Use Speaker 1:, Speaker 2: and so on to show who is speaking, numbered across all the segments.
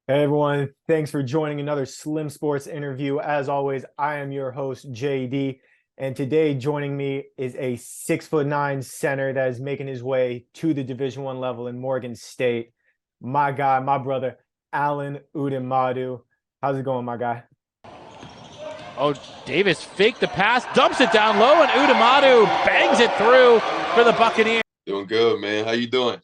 Speaker 1: Hey everyone, thanks for joining another Slim Sports interview. As always, I am your host, JD, and today joining me is a 6'9" center that is making his way to the Division I level in Morgan State. My guy, my brother, Alan Udemadu. How's it going, my guy?
Speaker 2: Oh, Davis faked the pass, dumps it down low, and Udemadu bangs it through for the Buccaneers.
Speaker 3: Doing good, man. How you doing?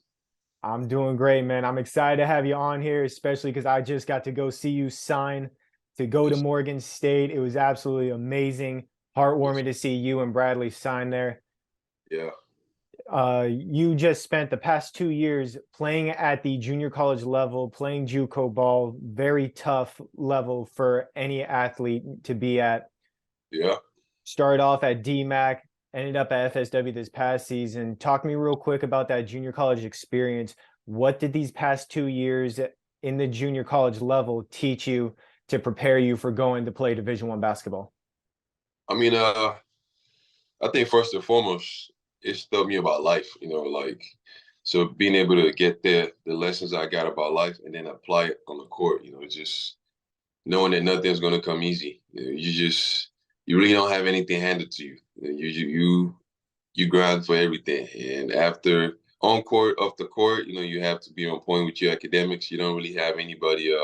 Speaker 1: I'm doing great, man. I'm excited to have you on here, especially because I just got to go see you sign to go to
Speaker 3: Yes,
Speaker 1: Morgan State. It was absolutely amazing,
Speaker 3: yes,
Speaker 1: heartwarming to see you and Bradley sign there.
Speaker 3: yeah,
Speaker 1: You just spent the past 2 years playing at the junior college level, playing JUCO ball, very tough level for any athlete to be at.
Speaker 3: yeah.
Speaker 1: Started off at DMAC, ended up at FSW this past season. Talk to me real quick about that junior college experience. What did these past 2 years in the junior college level teach you to prepare you for going to play Division I basketball?
Speaker 3: I mean, I think first and foremost, it's taught me about life. So being able to get the lessons I got about life and then apply it on the court. Just knowing that nothing's gonna come easy. You really don't have anything handed to you. You grind for everything, and after on court, off the court, you have to be on point with your academics. You don't really have anybody.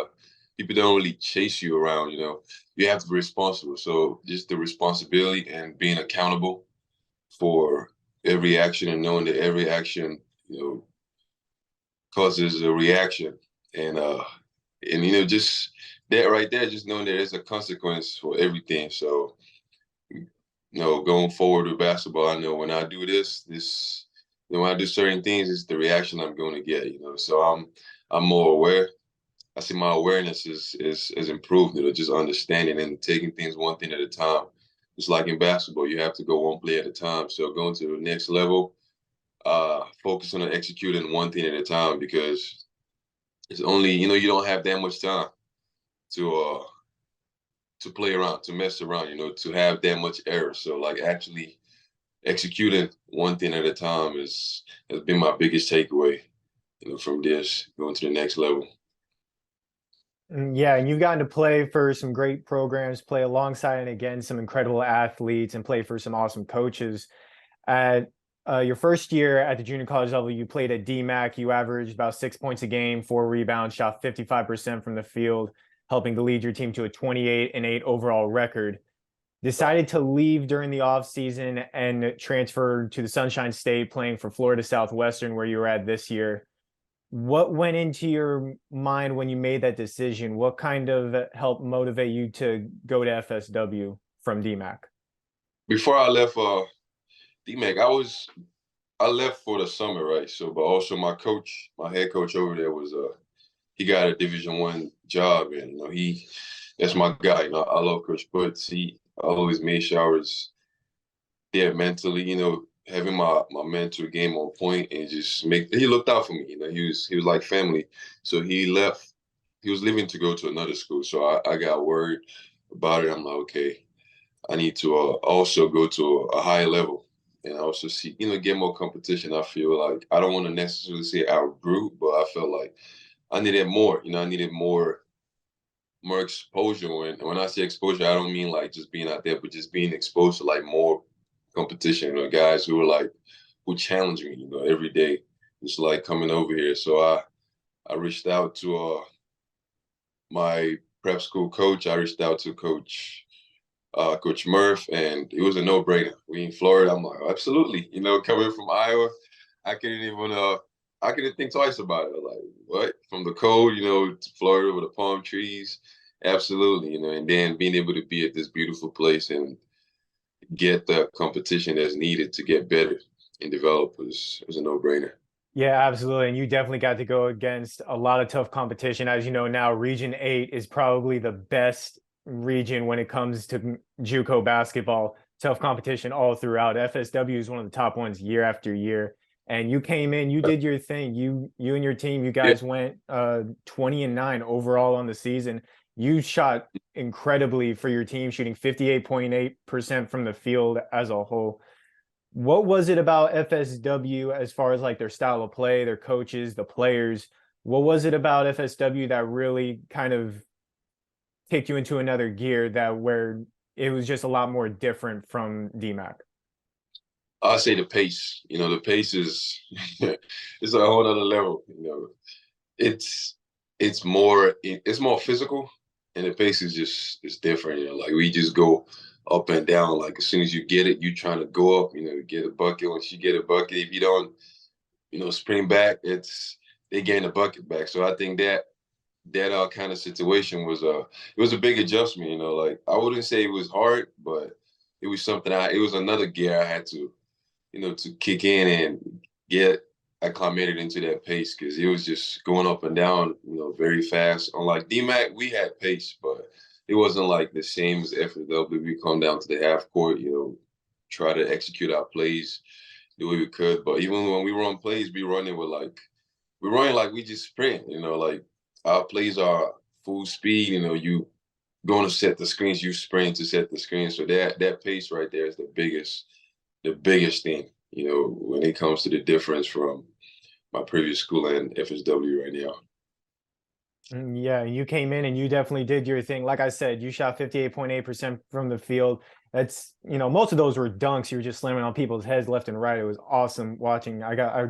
Speaker 3: People don't really chase you around. You have to be responsible. So just the responsibility and being accountable for every action and knowing that every action, causes a reaction, and just that right there, just knowing that there's a consequence for everything. So going forward with basketball, I know when I do when I do certain things, it's the reaction I'm going to get. So I'm more aware. I see my awareness is improved. Just understanding and taking things one thing at a time. Just like in basketball, you have to go one play at a time. So going to the next level, focus on executing one thing at a time because it's only you don't have that much time to play around, to mess around, to have that much error. So like actually executing one thing at a time has been my biggest takeaway, from this going to the next level.
Speaker 1: Yeah, and you've gotten to play for some great programs, play alongside and against some incredible athletes, and play for some awesome coaches. At your first year at the junior college level, you played at DMAC. You averaged about 6 points a game, 4 rebounds, shot 55% from the field, helping to lead your team to a 28-8 overall record. Decided to leave during the offseason and transferred to the Sunshine State, playing for Florida Southwestern, where you were at this year. What went into your mind when you made that decision? What kind of helped motivate you to go to FSW from DMAC?
Speaker 3: Before I left DMAC, I left for the summer, right? So, but also my head coach over there he got a Division I job, and that's my guy. I love Coach Butts. He always made sure I was there mentally, having my mental game on point and just he looked out for me. He was like family. So he left. He was leaving to go to another school. So I got worried about it. I'm like, okay, I need to also go to a higher level and also see, get more competition. I feel like I don't want to necessarily say outgrew, but I felt like I needed more. I needed more exposure. When I say exposure, I don't mean like just being out there, but just being exposed to like more competition. Guys who challenge me, every day. Just like coming over here. So I reached out to my prep school coach. I reached out to Coach Murph, and it was a no-brainer. We in Florida. I'm like, absolutely. Coming from Iowa, I couldn't even I couldn't think twice about it. Like, what? From the cold, to Florida with the palm trees. Absolutely, and then being able to be at this beautiful place and get the competition that's needed to get better and develop was a no-brainer.
Speaker 1: Yeah, absolutely. And you definitely got to go against a lot of tough competition. As you know now, Region 8 is probably the best region when it comes to JUCO basketball. Tough competition all throughout. FSW is one of the top ones year after year. And you came in, you did your thing. You and your team, you
Speaker 3: Yeah,
Speaker 1: guys went 20-9 overall on the season. You shot incredibly for your team, shooting 58.8% from the field as a whole. What was it about FSW as far as like their style of play, their coaches, the players? What was it about FSW that really kind of kicked you into another gear that where it was just a lot more different from DMAC?
Speaker 3: I say the pace. The pace is it's a whole other level. It's it's more physical, and the pace is just it's different. Like we just go up and down. Like as soon as you get it, you trying to go up. Get a bucket. Once you get a bucket, if you don't, spring back, they gain the bucket back. So I think that kind of situation was it was a big adjustment. Like I wouldn't say it was hard, but it was something it was another gear I had to to kick in and get acclimated into that pace because it was just going up and down, very fast. Unlike DMAC, we had pace, but it wasn't like the same as FSW. We come down to the half court, try to execute our plays the way we could. But even when we run plays, we running like we just sprint, like our plays are full speed, you going to set the screens, you sprint to set the screens. So that pace right there is the biggest thing, when it comes to the difference from my previous school and FSW right now.
Speaker 1: Yeah, you came in and you definitely did your thing. Like I said, you shot 58.8% from the field. That's, most of those were dunks. You were just slamming on people's heads left and right. It was awesome watching. I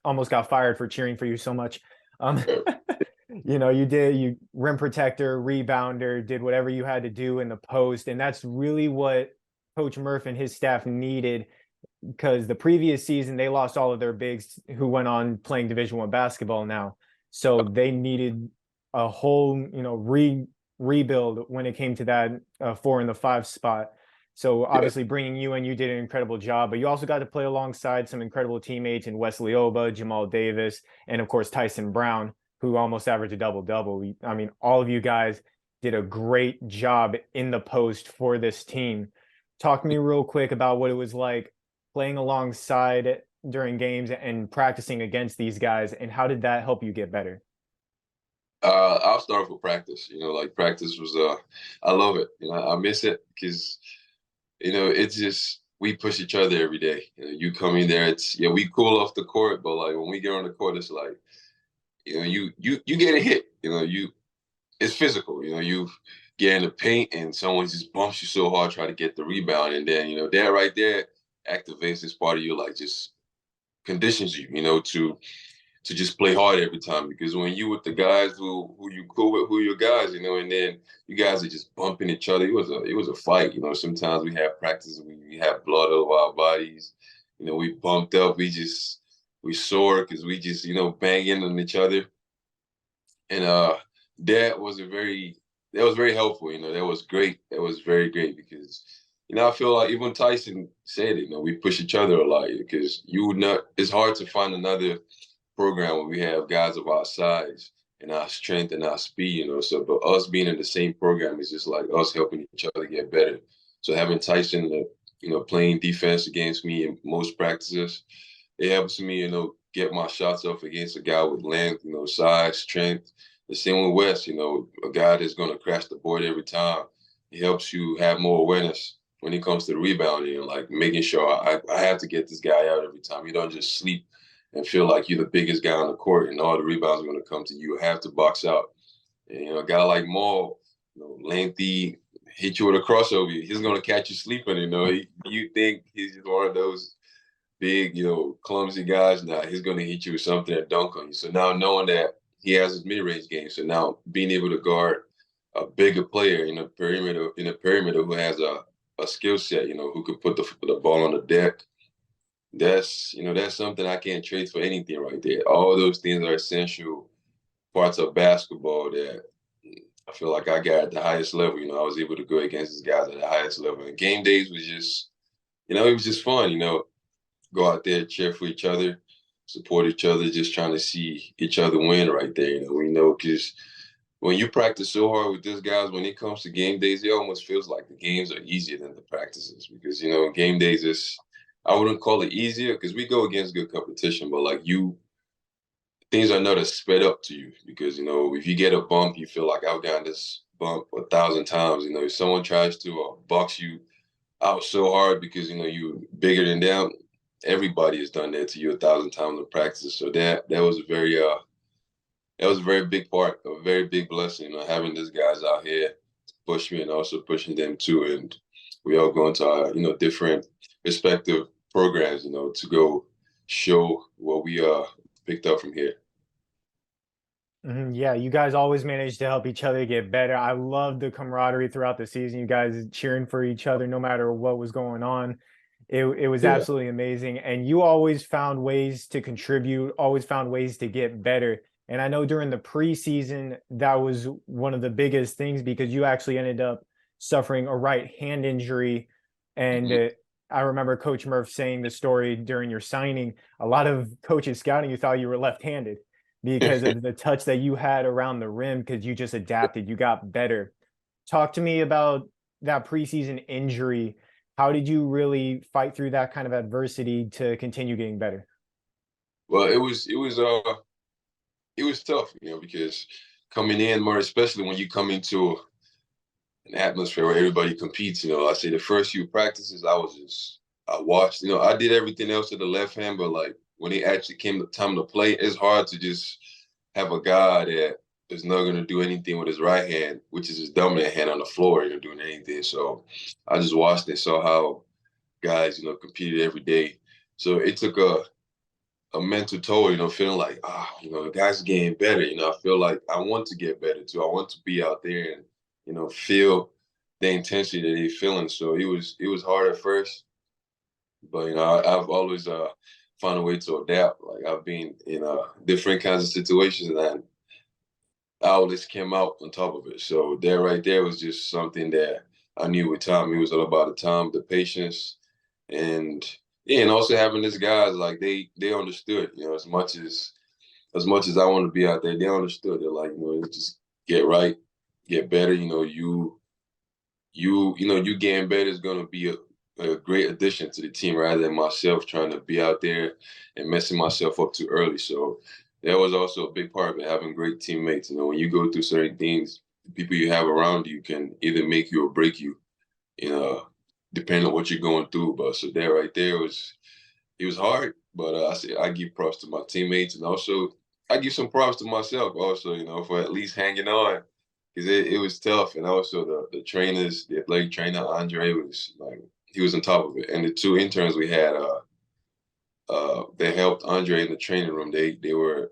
Speaker 1: almost got fired for cheering for you so much. Um, you rim protector, rebounder, did whatever you had to do in the post. And that's really what Coach Murph and his staff needed because the previous season they lost all of their bigs who went on playing Division I basketball now. So they needed a whole, rebuild when it came to that 4 and the 5 spot. So obviously bringing you in, you did an incredible job, but you also got to play alongside some incredible teammates in Wesley Oba, Jamal Davis, and of course Tyson Brown, who almost averaged a double-double. I mean, all of you guys did a great job in the post for this team. Talk to me real quick about what it was like playing alongside during games and practicing against these guys, and how did that help you get better?
Speaker 3: I'll start with practice. Like practice was I love it. I miss it because it's just we push each other every day. You come in there, it's we cool off the court, but like when we get on the court, it's like you get a hit. It's physical. You get in the paint and someone just bumps you so hard, try to get the rebound, and then that right there activates this part of you, like just conditions you, to just play hard every time. Because when you with the guys who you cool with, who your guys, and then you guys are just bumping each other. It was a fight. Sometimes we have practice, we have blood over our bodies. We bumped up, we sore because we just banging on each other, and that was very helpful. That was great. That was very great because I feel like even Tyson said it. We push each other a lot because it's hard to find another program where we have guys of our size and our strength and our speed. So but us being in the same program is just like us helping each other get better. So having Tyson, playing defense against me in most practices, it helps me, get my shots off against a guy with length, size, strength. The same with West, a guy that's going to crash the board every time. It helps you have more awareness when it comes to rebounding and like making sure I have to get this guy out every time. You don't just sleep and feel like you're the biggest guy on the court and all the rebounds are going to come to you. You have to box out. And, a guy like Maul, lengthy, hit you with a crossover. He's going to catch you sleeping. You think he's just one of those big, clumsy guys. Now he's going to hit you with something and dunk on you. So now knowing that he has his mid-range game, so now being able to guard a bigger player in a perimeter who has a skill set, who could put the ball on the deck. That's something I can't trade for anything right there. All those things are essential parts of basketball that I feel like I got at the highest level. I was able to go against these guys at the highest level. And game days was just, it was just fun, go out there, cheer for each other, support each other, just trying to see each other win right there. Because when you practice so hard with these guys, when it comes to game days, it almost feels like the games are easier than the practices. Because, game days I wouldn't call it easier because we go against good competition, but like things are not as sped up to you because, if you get a bump, you feel like I've gotten this bump 1,000 times. If someone tries to box you out so hard because, you bigger than them, everybody has done that to you 1,000 times in practice. So that was very that was a very big part, a very big blessing, having these guys out here to push me and also pushing them too. And we all go into our, different respective programs, to go show what we picked up from here.
Speaker 1: Yeah, you guys always manage to help each other get better. I love the camaraderie throughout the season. You guys cheering for each other no matter what was going on. It was
Speaker 3: Yeah.
Speaker 1: absolutely amazing. And you always found ways to contribute, always found ways to get better. And I know during the preseason, that was one of the biggest things because you actually ended up suffering a right hand injury. And
Speaker 3: Mhm.
Speaker 1: I remember Coach Murph saying the story during your signing. A lot of coaches scouting you thought you were left-handed because of the touch that you had around the rim because you just adapted, you got better. Talk to me about that preseason injury. How did you really fight through that kind of adversity to continue getting better?
Speaker 3: Well, it was tough, because coming in more, especially when you come into an atmosphere where everybody competes. I say the first few practices, I watched. I did everything else to the left hand, but like when it actually came the time to play, it's hard to just have a guy that is not going to do anything with his right hand, which is his dominant hand on the floor, doing anything. So I just watched and saw how guys, competed every day. So it took a mental toll, feeling like, the guys are getting better. I feel like I want to get better too. I want to be out there and, feel the intensity that they're feeling. So it was hard at first, but I've always found a way to adapt. Like I've been in different kinds of situations and I always came out on top of it. So that right there was just something that I knew with time. It was all about the time, the patience, and yeah, and also having these guys like they understood, as much as I want to be out there, they understood. They're like, just get right, get better. You getting better is gonna be a great addition to the team rather than myself trying to be out there and messing myself up too early. So that was also a big part of it, having great teammates. When you go through certain things, the people you have around you can either make you or break you, you know, depending on what you're going through. But so that right there it was hard, but I give props to my teammates and also I give some props to myself also, for at least hanging on because it was tough. And also the trainers, the athletic trainer, Andre was like, he was on top of it. And the two interns we had, they helped Andre in the training room. They were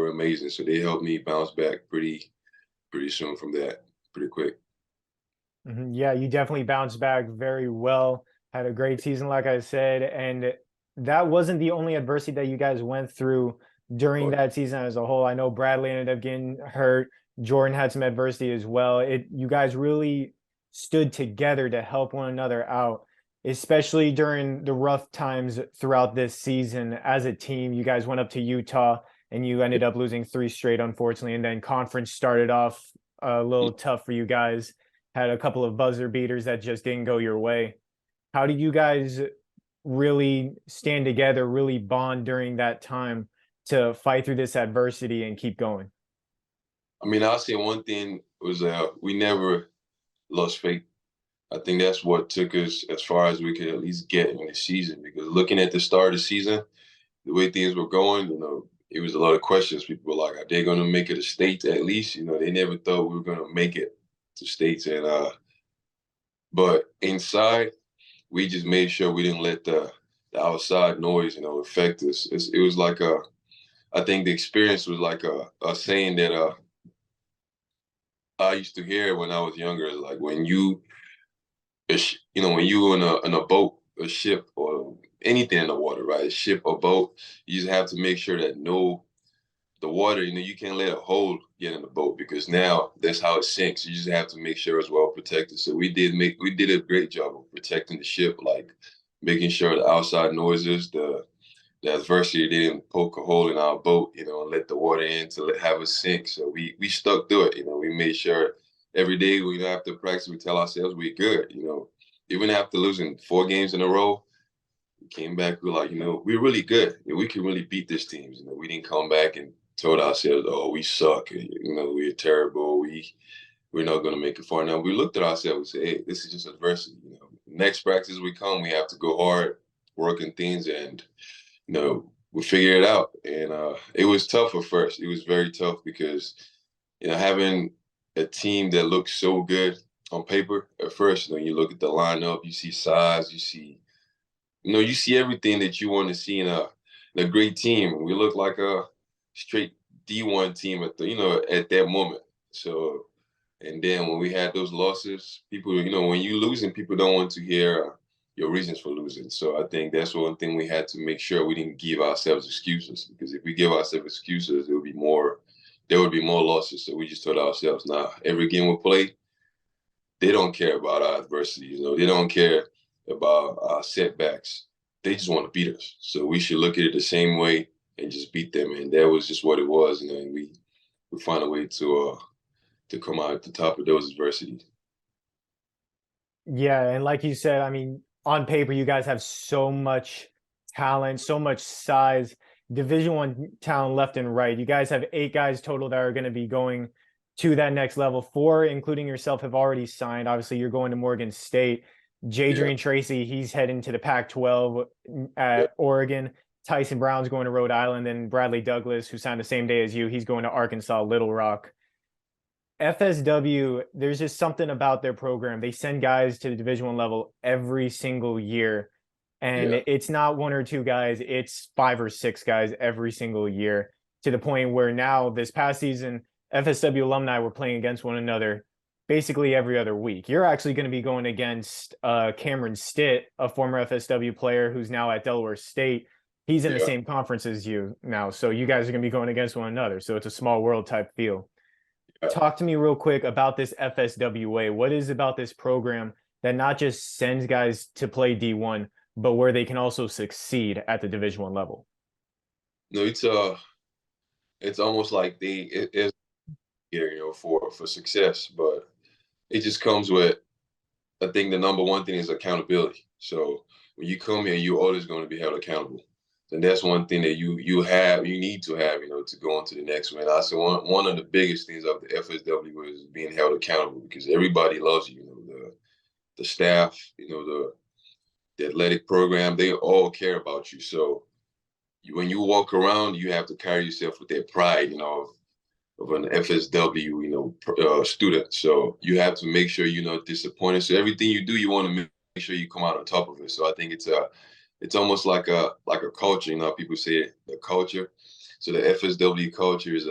Speaker 3: amazing. So they helped me bounce back pretty soon from that, pretty quick.
Speaker 1: Yeah, you definitely bounced back very well. Had a great season, like I said, and that wasn't the only adversity that you guys went through during
Speaker 3: But
Speaker 1: that season as a whole. I know Bradley ended up getting hurt. Jordan had some adversity as well. You guys really stood together to help one another out, especially during the rough times throughout this season as a team. You guys went up to Utah and you ended up losing three straight, unfortunately, and then conference started off a little tough for you guys, had a couple of buzzer beaters that just didn't go your way. How did you guys really stand together, really bond during that time to fight through this adversity and keep going?
Speaker 3: I mean, I'll say one thing was we never lost faith. I think that's what took us as far as we could at least get in the season. Because looking at the start of the season, the way things were going, it was a lot of questions. People were like, "Are they going to make it to states at least?" They never thought we were going to make it to states, and but inside, we just made sure we didn't let the outside noise, affect us. It was like I think the experience was like a saying that I used to hear when I was younger, like when you in a boat, a ship, or anything in the water, right? A ship or boat, you just have to make sure that the water, you can't let a hole get in the boat because now that's how it sinks. You just have to make sure it's well protected. So we did a great job of protecting the ship, like making sure the outside noises, the adversity didn't poke a hole in our boat, and let the water in to have us sink. So we stuck through it. We made sure every day after practice we tell ourselves we're good. Even after losing 4 games in a row, we came back. We're like, we're really good. We can really beat this team. We didn't come back and told ourselves, oh, we suck. We're terrible. We're not going to make it far. Now we looked at ourselves and said, hey, this is just adversity. Next practice we come, we have to go hard, working things, and we figured it out. And it was tough at first. It was very tough because, having a team that looks so good on paper at first, you look at the lineup, you see size, you see everything that you want to see in a great team. We look like a straight D1 team at that moment. So, and then when we had those losses, people, when you losing, people don't want to hear your reasons for losing. So I think that's one thing we had to make sure we didn't give ourselves excuses, because if we give ourselves excuses, there would be more losses. So we just told ourselves, nah, every game we play, they don't care about our adversity. They don't care about our setbacks. They just want to beat us. So we should look at it the same way and just beat them. And that was just what it was. And we find a way to come out at the top of those adversities.
Speaker 1: Yeah, and like you said, I mean, on paper, you guys have so much talent, so much size, Division I talent left and right. You guys have 8 guys total that are going to be going to that next level. 4, including yourself, have already signed. Obviously, you're going to Morgan State. Jadrian Tracy, he's heading to the Pac-12 at Oregon. Tyson Brown's going to Rhode Island, and Bradley Douglas, who signed the same day as you, he's going to Arkansas Little Rock. FSW, there's just something about their program. They send guys to the Division I level every single year, and it's not 1 or 2 guys, it's 5 or 6 guys every single year, to the point where now this past season, FSW alumni were playing against one another basically every other week. You're actually going to be going against Cameron Stitt, a former FSW player who's now at Delaware State. He's in the same conference as you now, so you guys are going to be going against one another. So it's a small world type feel. Talk to me real quick about this FSWA. What is about this program that not just sends guys to play D1, but where they can also succeed at the Division I level?
Speaker 3: No, it's almost like it's here, for success, but it just comes with, I think the number one thing is accountability. So when you come here, you're always going to be held accountable. And that's one thing that you need to have, to go on to the next one. And I said one of the biggest things of the FSW is being held accountable, because everybody loves you. The staff, the athletic program, they all care about you. So when you walk around, you have to carry yourself with that pride, of an FSW, student. So you have to make sure you're not disappointed. So everything you do, you want to make sure you come out on top of it. So I think it's almost like a culture. People say the culture. So the FSW culture is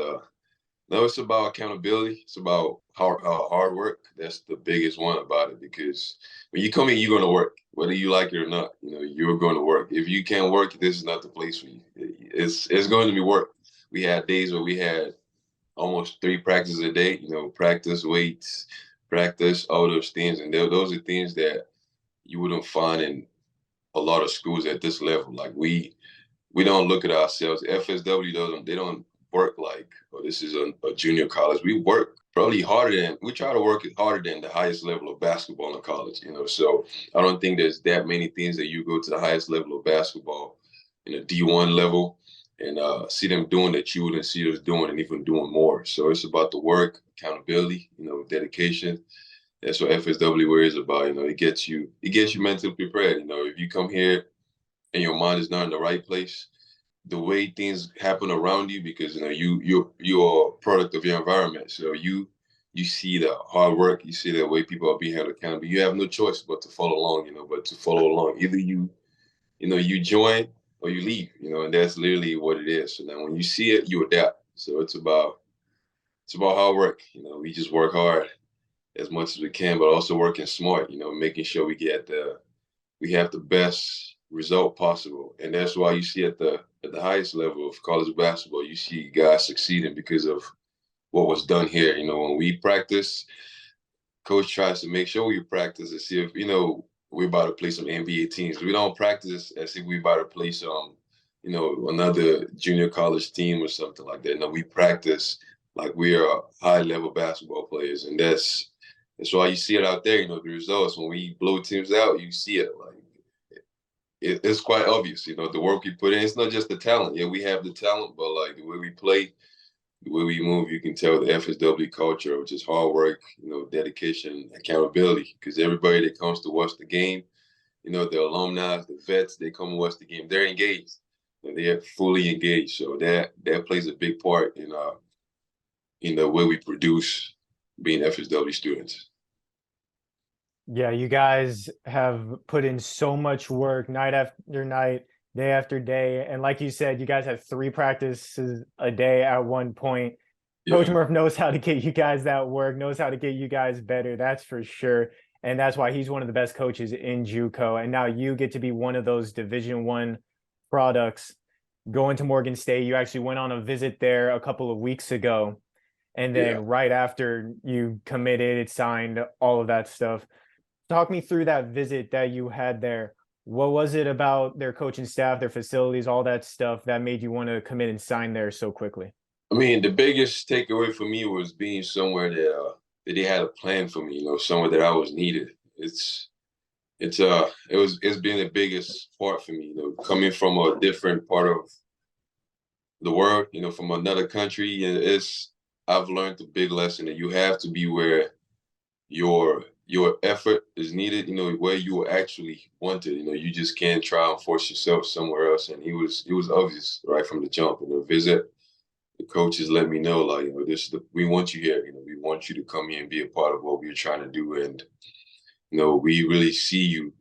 Speaker 3: no, it's about accountability. It's about hard work. That's the biggest one about it, because when you come in, you're going to work, whether you like it or not. You're going to work. If you can't work, this is not the place for you. It's going to be work. We had days where we had almost 3 practices a day. Practice weights, practice all those things, and those are things that you wouldn't find in a lot of schools at this level. Like we don't look at ourselves. FSW they don't work like, oh, this is a junior college. We work probably we try to work harder than the highest level of basketball in college, So I don't think there's that many things that you go to the highest level of basketball in a D1 level and see them doing that you wouldn't see us doing, and even doing more. So it's about the work, accountability, dedication. That's what FSW is about. It gets you mentally prepared. If you come here and your mind is not in the right place, the way things happen around you, because you're a product of your environment. So you see the hard work, you see the way people are being held accountable. You have no choice but to follow along. Either you join or you leave. And that's literally what it is. So now when you see it, you adapt. So it's about hard work. We just work hard as much as we can, but also working smart. Making sure we have the best result possible. And that's why you see at the highest level of college basketball, you see guys succeeding because of what was done here. When we practice, coach tries to make sure we practice and see if, we're about to play some NBA teams. We don't practice as if we're about to play some, another junior college team or something like that. No, we practice like we are high level basketball players. And that's why you see it out there, the results. When we blow teams out, you see it. Like, it's quite obvious, the work we put in. It's not just the talent. Yeah, we have the talent, but like the way we play, the way we move, you can tell the FSW culture, which is hard work, dedication, accountability. Because everybody that comes to watch the game, the alumni, the vets, they come to watch the game. They're engaged. and they're fully engaged. So that plays a big part in the way we produce being FSW students.
Speaker 1: Yeah, you guys have put in so much work night after night, day after day. And like you said, you guys have 3 practices a day at one point. Coach
Speaker 3: Yeah,
Speaker 1: Murph knows how to get you guys that work, knows how to get you guys better. That's for sure. And that's why he's one of the best coaches in JUCO. And now you get to be one of those Division I products going to Morgan State. You actually went on a visit there a couple of weeks ago. And
Speaker 3: yeah.
Speaker 1: then right after you committed, signed, all of that stuff. Talk me through that visit that you had there. What was it about their coaching staff, their facilities, all that stuff that made you want to commit and sign there so quickly?
Speaker 3: I mean, the biggest takeaway for me was being somewhere that they had a plan for me. Somewhere that I was needed. It's been the biggest part for me. Coming from a different part of the world. From another country, and I've learned the big lesson that you have to be where your effort is needed, where you were actually wanted. You just can't try and force yourself somewhere else. And it was obvious right from the jump. Visit, the coaches let me know, like, we want you here. We want you to come here and be a part of what we're trying to do. And, we really see you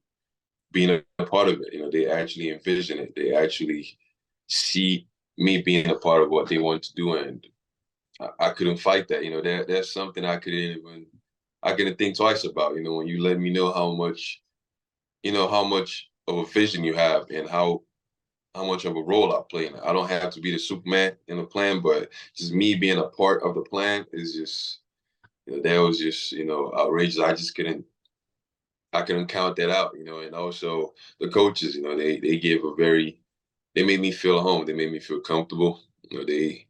Speaker 3: being a part of it. They actually envision it. They actually see me being a part of what they want to do. And I couldn't fight that. That's something I couldn't think twice about. When you let me know how much of a vision you have and how much of a role I play in it. I don't have to be the Superman in the plan, but just me being a part of the plan is just, that was just, outrageous. I couldn't count that out, and also the coaches, they made me feel at home. They made me feel comfortable. They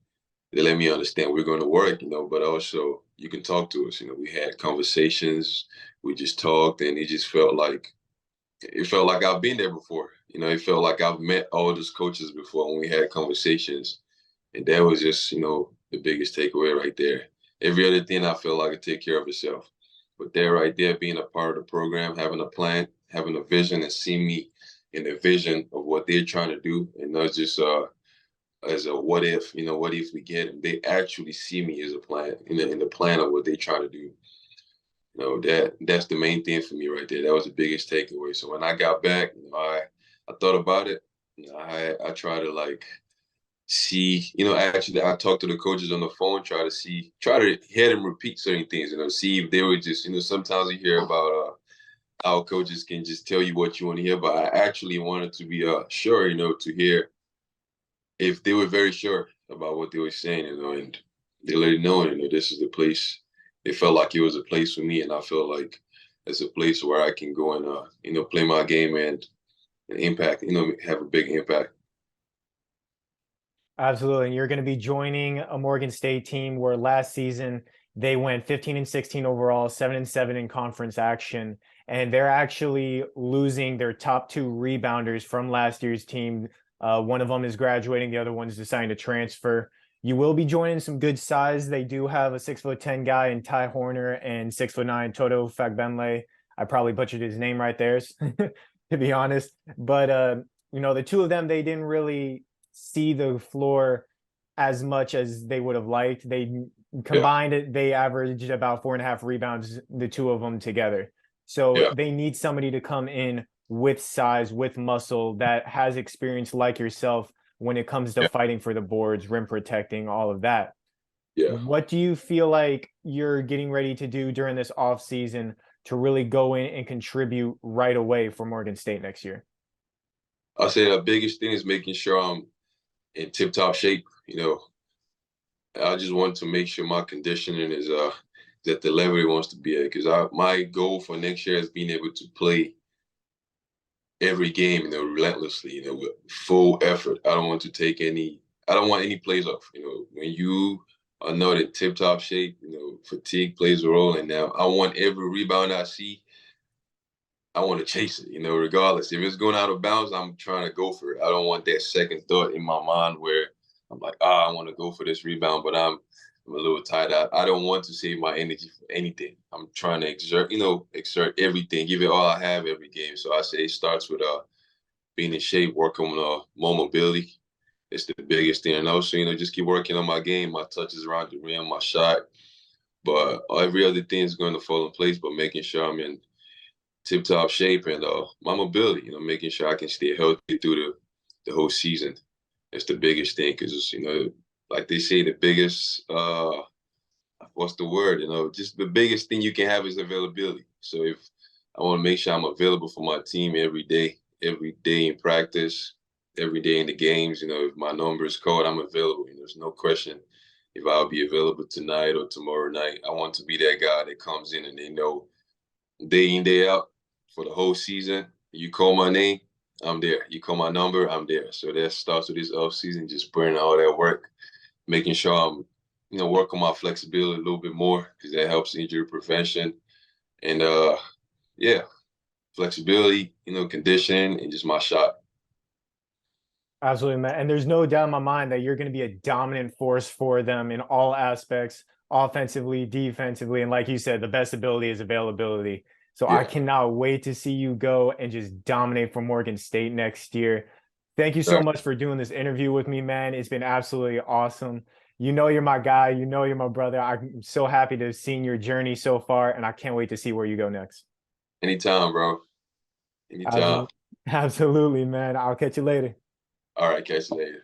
Speaker 3: let me understand we're going to work, but also you can talk to us. We had conversations, we just talked, and it felt like I've been there before. It felt like I've met all those coaches before when we had conversations. And that was just, the biggest takeaway right there. Every other thing I feel like it take care of itself. But there right there, being a part of the program, having a plan, having a vision, and seeing me in the vision of what they're trying to do, and not just as a what if, what if we get them? They actually see me as a plan, in the plan of what they're trying to do. That's the main thing for me right there. That was the biggest takeaway. So when I got back, I thought about it. I try to like see, actually I talked to the coaches on the phone, try to hear them repeat certain things, see if they were just, sometimes you hear about how coaches can just tell you what you want to hear, but I actually wanted to be sure, to hear if they were very sure about what they were saying, and they let it know, this is the place. It felt like it was a place for me, and I feel like it's a place where I can go and play my game and impact, have a big impact.
Speaker 1: Absolutely. And you're going to be joining a Morgan State team where last season they went 15-16 overall, 7-7 in conference action. And they're actually losing their top 2 rebounders from last year's team. One of them is graduating, the other one is deciding to transfer. You will be joining some good size. They do have a 6'10" guy in Ty Horner and 6'9" Toto Fagbenle. I probably butchered his name right there, to be honest. But the two of them, they didn't really see the floor as much as they would have liked. They combined it, they averaged about 4.5 rebounds, the two of them together. So they need somebody to come in with size, with muscle, that has experience like yourself when it comes to fighting for the boards, rim protecting, all of that.
Speaker 3: Yeah.
Speaker 1: What do you feel like you're getting ready to do during this off season to really go in and contribute right away for Morgan State next year?
Speaker 3: I'll say the biggest thing is making sure I'm in tip-top shape. I just want to make sure my conditioning is at the level it wants to be at, because my goal for next year is being able to play every game, relentlessly, with full effort. I don't want any plays off. When you are not in tip-top shape, fatigue plays a role. And now I want every rebound I see, I want to chase it, regardless. If it's going out of bounds, I'm trying to go for it. I don't want that second thought in my mind where I'm like, I want to go for this rebound, but I'm a little tired out. I don't want to save my energy for anything. I'm trying to exert everything, give it all I have every game. So I say it starts with being in shape, working on more mobility, it's the biggest thing. And also, just keep working on my game, my touches around the rim, my shot. But every other thing is going to fall in place, but making sure I'm in tip-top shape and my mobility, making sure I can stay healthy through the whole season. It's the biggest thing because, like they say, the biggest, what's the word, just the biggest thing you can have is availability. So if I want to make sure I'm available for my team every day in practice, every day in the games, if my number is called, I'm available. There's no question if I'll be available tonight or tomorrow night. I want to be that guy that comes in and they know day in, day out for the whole season. You call my name, I'm there. You call my number, I'm there. So that starts with this off season, just putting all that work, making sure I'm, work on my flexibility a little bit more because that helps injury prevention. And yeah, flexibility, conditioning, and just my shot.
Speaker 1: Absolutely, man. And there's no doubt in my mind that you're going to be a dominant force for them in all aspects, offensively, defensively. And like you said, the best ability is availability. So I
Speaker 3: Yeah.
Speaker 1: cannot wait to see you go and just dominate for Morgan State next year. Thank you so much for doing this interview with me, man. It's been absolutely awesome. You know you're my guy. You know you're my brother. I'm so happy to have seen your journey so far, and I can't wait to see where you go next.
Speaker 3: Anytime, bro. Anytime.
Speaker 1: Absolutely, man. I'll catch you later.
Speaker 3: All right, catch you later.